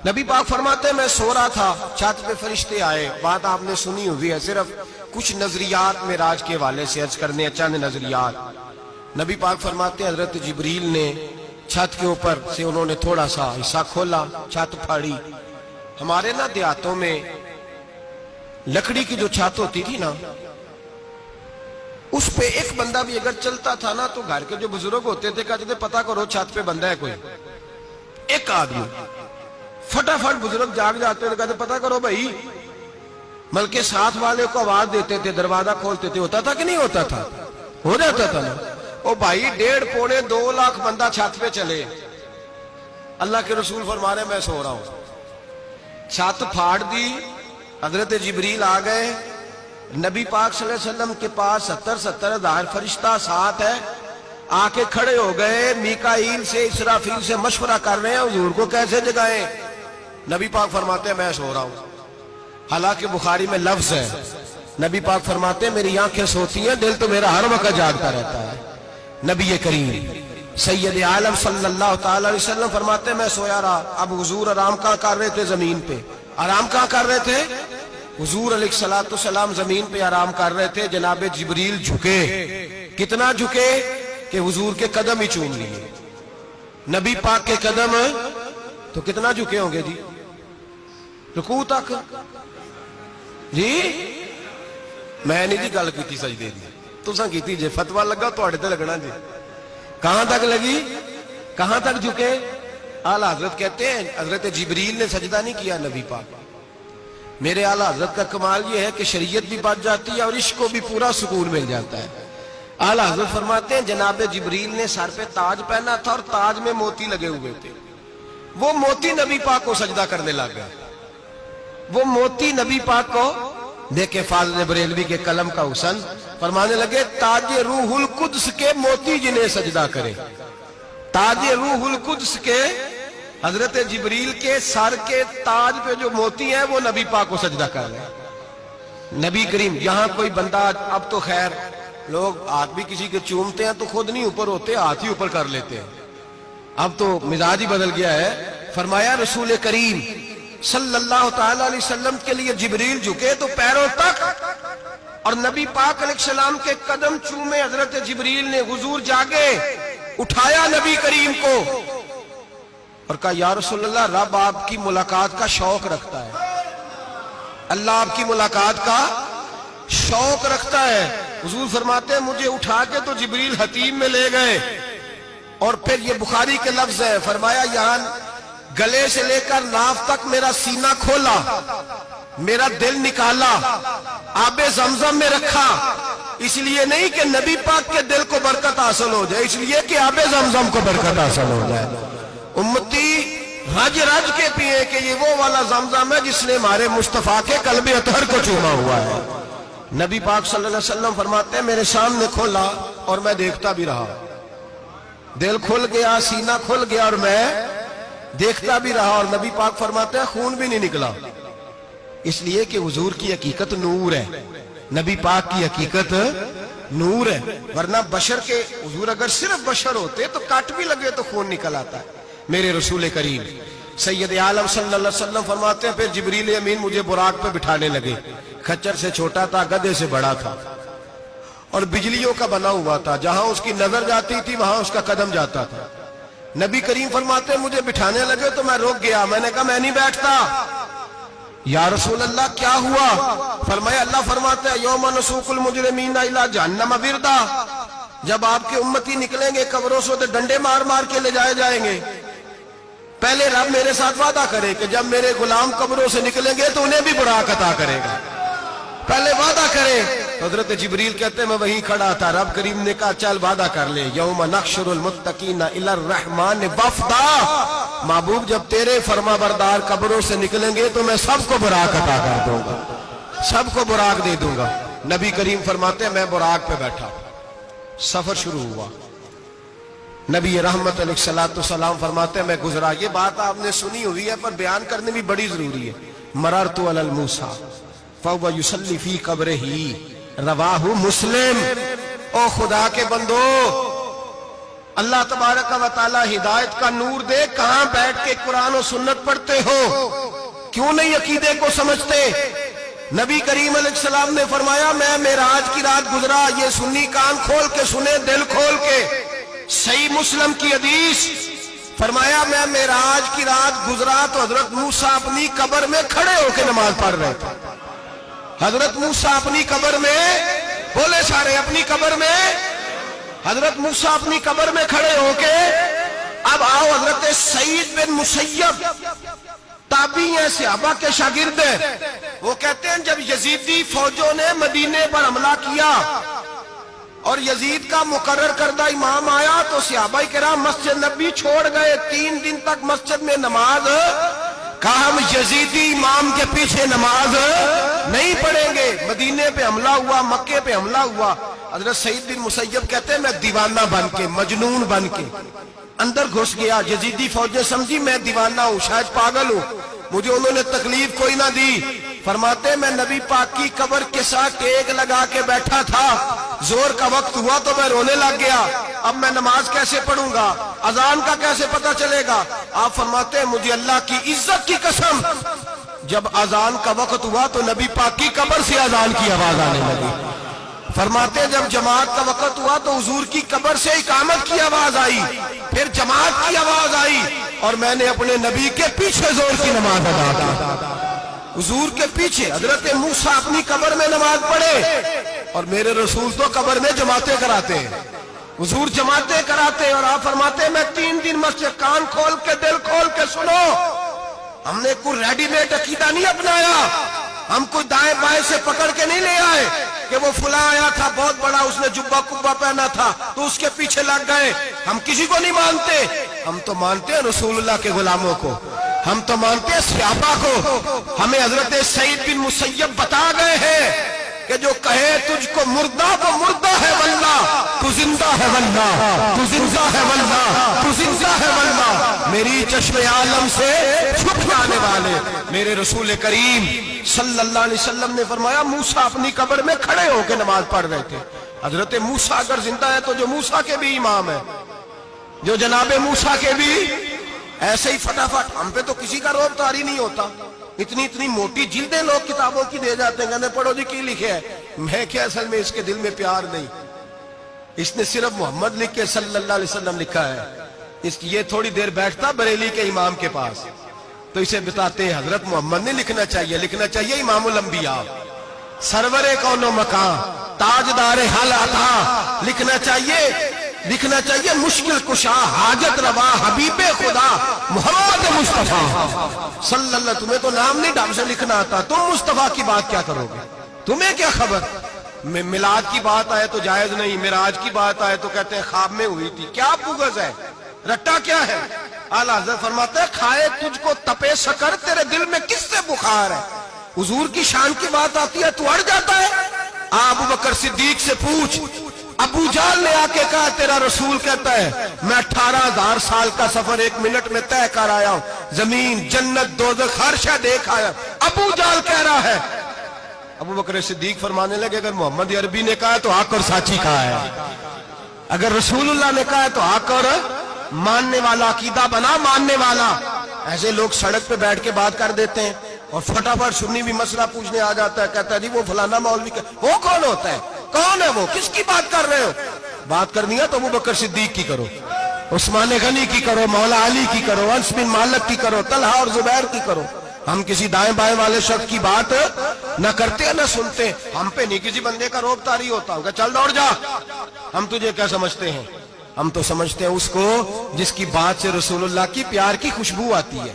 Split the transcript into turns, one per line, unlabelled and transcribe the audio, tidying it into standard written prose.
نبی پاک فرماتے ہیں میں سو رہا تھا، چھت پہ فرشتے آئے، بات آپ نے سنی ہوئی ہے، صرف کچھ نظریات معراج کے حوالے سے عرض کرنے چند نظریات۔ نبی پاک فرماتے ہیں حضرت جبریل نے چھت کے اوپر سے انہوں نے تھوڑا سا حصہ کھولا، چھت پھاڑی۔ ہمارے نا دیہاتوں میں لکڑی کی جو چھت ہوتی تھی نا، اس پہ ایک بندہ بھی اگر چلتا تھا نا تو گھر کے جو بزرگ ہوتے تھے کہتے تھے پتہ کرو چھت پہ بندہ ہے کوئی، ایک آدمی فٹافٹ بزرگ جاگ جاتے تھے، کہتے پتہ کرو بھائی، بلکہ ساتھ والے کو آواز دیتے تھے، دروازہ کھولتے تھے، ہوتا تھا کہ نہیں ہوتا تھا؟ ہو جاتا تھا نا۔ او بھائی 1.5 پونے 2 لاکھ بندہ چھت پہ چلے، اللہ کے رسول فرما رہے میں سو رہا ہوں، چھت پھاڑ دی، حضرت جبریل آ گئے، نبی پاک صلی اللہ علیہ وسلم کے پاس 70 ہزار فرشتہ ساتھ ہے، آ کے کھڑے ہو گئے، میکائیل سے اسرافیل سے مشورہ کر رہے ہیں حضور کو کیسے جگائیں۔ نبی پاک فرماتے ہیں میں سو رہا ہوں، حالانکہ بخاری میں لفظ ہے، نبی پاک فرماتے ہیں میری آنکھیں سوتی ہیں، دل تو میرا ہر وقت جاگتا رہتا ہے۔ نبی کریم سید عالم صلی اللہ تعالی علیہ وسلم فرماتے ہیں میں سویا رہا، اب حضور آرام کہاں کر رہے تھے؟ زمین پہ۔ آرام کہاں کر رہے تھے؟ حضور علیہ السلام زمین پہ آرام کر رہے تھے، جناب جبریل جھکے، کتنا جھکے کہ حضور کے قدم ہی چوم لیے، نبی پاک کے قدم، تو کتنا جھکے ہوں گے جی؟ رکوع تک جی؟ میں نہیں جی گل کی سجدے دی، تساں کیتی جے، فتوہ لگا تواڈے تے لگنا جی۔ کہاں تک لگی؟ کہاں تک جھکے؟ اعلیٰ حضرت کہتے ہیں حضرت جبریل نے سجدہ نہیں کیا نبی پاک۔ میرے اعلیٰ حضرت کا کمال یہ ہے کہ شریعت بھی بچ جاتی ہے اور عشق کو بھی پورا سکون مل جاتا ہے۔ اعلیٰ حضرت فرماتے ہیں جناب جبریل نے سر پہ تاج پہنا تھا اور تاج میں موتی لگے ہوئے تھے، وہ موتی نبی پاک کو سجدہ کرنے لگ گئے، وہ موتی نبی پاک کو دیکھیں، فاضل بریلوی کے قلم کا حسن، فرمانے لگے تاج روح القدس کے موتی جنہیں سجدہ کرے، تاج روح القدس کے حضرت جبریل کے سر کے تاج پہ جو موتی ہیں وہ نبی پاک کو سجدہ کر رہے ہیں۔ نبی کریم یہاں کوئی بندہ، اب تو خیر لوگ ہاتھ بھی کسی کے چومتے ہیں تو خود نہیں اوپر ہوتے، ہاتھ ہی اوپر کر لیتے ہیں، اب تو مزاج ہی بدل گیا ہے۔ فرمایا رسول کریم صلی اللہ تعالی علیہ وسلم کے لیے جبریل جھکے تو پیروں تک، اور نبی پاک علیہ السلام کے قدم چومے، حضرت جبریل نے، حضور جاگے، اٹھایا نبی کریم کو اور کہا یا رسول اللہ، رب آپ کی ملاقات کا شوق رکھتا ہے، اللہ آپ کی ملاقات کا شوق رکھتا ہے۔ حضور فرماتے ہیں مجھے اٹھا کے تو جبریل حتیم میں لے گئے، اور پھر یہ بخاری کے لفظ ہے، فرمایا یہاں گلے سے لے کر ناف تک میرا سینہ کھولا، میرا دل نکالا، آب زمزم میں رکھا، اس لیے نہیں کہ نبی پاک کے دل کو برکت حاصل ہو جائے، اس لیے کہ آب زمزم کو برکت حاصل ہو جائے۔ امتی رج رج کے پیئے کہ یہ وہ والا زمزم ہے جس نے ہمارے مصطفیٰ کے قلب اطہر کو چوما ہوا ہے۔ نبی پاک صلی اللہ علیہ وسلم فرماتے ہیں میرے سامنے کھولا اور میں دیکھتا بھی رہا، دل کھل گیا، سینہ کھل گیا اور میں دیکھتا بھی رہا، اور نبی پاک فرماتے ہیں خون بھی نہیں نکلا، اس لیے کہ حضور کی حقیقت نور ہے، نبی پاک کی حقیقت نور ہے، ورنہ بشر کے، حضور اگر صرف بشر ہوتے تو کٹ بھی لگے تو خون نکل آتا ہے۔ میرے رسول کریم سید عالم صلی اللہ علیہ وسلم فرماتے ہیں پھر جبریل امین مجھے براق پہ بٹھانے لگے، کھچر سے چھوٹا تھا، گدھے سے بڑا تھا، اور بجلیوں کا بنا ہوا تھا، جہاں اس کی نظر جاتی تھی وہاں اس کا قدم جاتا تھا۔ نبی کریم فرماتے ہیں مجھے بٹھانے لگے تو میں رک گیا، میں نے کہا میں نہیں بیٹھتا۔ یا رسول اللہ کیا ہوا؟ فرمایا اللہ فرماتا ہے یوم نسوق المجرمین الی جہنم وردا، جب آپ کے امتی نکلیں گے قبروں سے تو ڈنڈے مار مار کے لے جائے جائیں گے، پہلے رب میرے ساتھ وعدہ کرے کہ جب میرے غلام قبروں سے نکلیں گے تو انہیں بھی براق عطا کرے گا، پہلے وعدہ کرے۔ حضرت جبریل کہتے ہیں میں وہیں کھڑا تھا، رب کریم نے کہا چل وعدہ کر لے، یوم نحشر المتقین الی الرحمن وفدا، محبوب جب تیرے فرما بردار قبروں سے نکلیں گے تو میں سب کو براق عطا کر دوں گا، سب کو براق دے دوں گا۔ نبی کریم فرماتے ہیں میں براق پہ بیٹھا، سفر شروع ہوا، نبی رحمت علیہ السلام فرماتے ہیں میں گزرا، یہ بات آپ نے سنی ہوئی ہے پر بیان کرنے بھی بڑی ضروری ہے۔ مررت علی الموسیٰ فہو یصلی فی قبرہ، رواہ مسلم۔ او خدا کے بندو، اللہ تبارک و تعالی ہدایت کا نور دے، کہاں بیٹھ کے قرآن و سنت پڑھتے ہو؟ کیوں نہیں عقیدے کو سمجھتے؟ نبی کریم علیہ السلام نے فرمایا میں معراج کی رات گزرا، یہ سنی کان کھول کے سنے، دل کھول کے، صحیح مسلم کی حدیث، فرمایا میں معراج کی رات گزرا تو حضرت موسیٰ اپنی قبر میں کھڑے ہو کے نماز پڑھ رہے تھے۔ حضرت موسیٰ اپنی قبر میں، بولے سارے، اپنی قبر میں، حضرت موسیٰ اپنی قبر میں کھڑے ہو کے، اب آؤ حضرت سعید بن مسیب تابعی ہیں، صحابہ کے شاگرد ہیں، وہ کہتے ہیں جب یزیدی فوجوں نے مدینے پر حملہ کیا اور یزید کا مقرر کردہ امام آیا تو صحابہ کرام مسجد نبی چھوڑ گئے، 3 دن تک مسجد میں نماز، کہا ہم یزیدی امام کے پیچھے نماز نہیں پڑھیں گے۔ مدینے پہ حملہ ہوا، مکے پہ حملہ ہوا، حضرت سعید بن مسیب کہتے ہیں میں دیوانہ بن کے، مجنون بن کے اندر گھس گیا، یزیدی فوجیں سمجھی میں دیوانہ ہوں، شاید پاگل ہوں، مجھے انہوں نے تکلیف کوئی نہ دی۔ فرماتے میں نبی پاک کی قبر کے ساتھ ٹیک لگا کے بیٹھا تھا، زور کا وقت ہوا تو میں رونے لگ گیا، اب میں نماز کیسے پڑھوں گا، اذان کا کیسے پتہ چلے گا؟ آپ فرماتے ہیں مجھے اللہ کی عزت کی قسم، جب اذان کا وقت ہوا تو نبی پاک کی قبر سے اذان کی آواز آنے لگی۔ فرماتے ہیں جب جماعت کا وقت ہوا تو حضور کی قبر سے اقامت کی آواز آئی، پھر جماعت کی آواز آئی، اور میں نے اپنے نبی کے پیچھے زور کی نماز ادا کی۔ حضور کے پیچھے حضرت موسیٰ اپنی قبر میں نماز پڑھے، اور میرے رسول تو قبر میں جماعتیں کراتے ہیں، حضور جماعتیں کراتے ہیں، اور آپ فرماتے ہیں میں 3 دن مسجد، کان کھول کے دل کھول کے سنو، ہم نے کوئی ریڈی میڈ عقیدہ نہیں اپنایا، ہم کوئی دائیں بائیں سے پکڑ کے نہیں لے آئے کہ وہ فلاں آیا تھا بہت بڑا، اس نے جبہ کبہ پہنا تھا تو اس کے پیچھے لگ گئے۔ ہم کسی کو نہیں مانتے، ہم تو مانتے ہیں رسول اللہ کے غلاموں کو، ہم تو مانتے ہیں صحابہ کو۔ ہمیں حضرت سعید بن مسیب بتا گئے ہیں کہ جو کہے تجھ کو مردہ وہ مردہ ہے واللہ، تو زندہ ہے واللہ، تو زندہ ہے واللہ، تو زندہ ہے واللہ، میری چشم عالم سے چھپ جانے والے میرے رسول کریم صلی اللہ علیہ وسلم نے فرمایا موسیٰ اپنی قبر میں کھڑے ہو کے نماز پڑھ رہے تھے۔ حضرت موسیٰ اگر زندہ ہے تو جو موسیٰ کے بھی امام ہے، جو جناب موسیٰ کے بھی، ایسے ہی فٹافٹ ہم پہ تو کسی کا روب طاری نہیں ہوتا، اتنی موٹی جلدیں لوگ کتابوں کی دے جاتے ہیں، کہتے پڑھو جی کی لکھے ہے، میں کیا اصل میں اس کے دل میں پیار نہیں، اس نے صرف محمد لکھ کے صلی اللہ علیہ وسلم لکھا ہے، یہ تھوڑی دیر بیٹھتا بریلی کے امام کے پاس تو اسے بتاتے ہیں حضرت محمد نے لکھنا چاہیے، لکھنا چاہیے امام الانبیاء، سرور کون و مکان، تاجدار حال عطا، لکھنا چاہیے مشکل کشا، حاجت روا، حبیب خدا محمد مصطفیٰ صلی اللہ۔ تمہیں تو نام نہیں ڈھنگ سے لکھنا آتا، تم مصطفیٰ کی بات کیا کرو گے؟ تمہیں کیا خبر؟ میلاد کی بات آئے تو جائز نہیں، معراج کی بات آئے تو کہتے ہیں خواب میں ہوئی تھی، کیا بغض ہے، رٹا کیا ہے؟ اعلیٰ حضرت فرماتے ہیں کھائے تجھ کو تپے سکر، تیرے دل میں کس سے بخار ہے؟ حضور کی شان کی بات آتی ہے تو اڑ جاتا ہے۔ ابو بکر صدیق سے پوچھ، ابو جہل نے آ کے کہا تیرا رسول کہتا ہے میں 18,000 سال کا سفر 1 منٹ میں طے کر آیا ہوں، زمین جنت دوزخ ہر شے دیکھ آیا، ابو جہل کہہ رہا ہے۔ ابو بکر صدیق فرمانے لگے اگر محمد عربی نے کہا ہے تو حق اور سچی کہا ہے، اگر رسول اللہ نے کہا ہے تو حق اور ماننے والا، عقیدہ بنا ماننے والا۔ ایسے لوگ سڑک پہ بیٹھ کے بات کر دیتے ہیں اور فٹافٹ سنی بھی مسئلہ پوچھنے آ جاتا ہے، کہتا ہے جی وہ فلانا مولوی وہ کون ہوتا ہے، کون ہے وہ، کس کی بات کر رہے ہو؟ بات کرنی ہے تو ابو بکر صدیق کی کرو، عثمان غنی کی کرو، مولا علی کی کرو، انس بن مالک کی کرو، طلحہ اور زبیر کی کرو۔ ہم کسی دائیں بائیں والے شخص کی بات نہ کرتے نہ سنتے، ہم پہ نہیں کسی بندے کا روب طاری ہوتا کہ چل دوڑ جا، ہم تجھے کیا سمجھتے ہیں؟ ہم تو سمجھتے ہیں اس کو جس کی بات سے رسول اللہ کی پیار کی خوشبو آتی ہے۔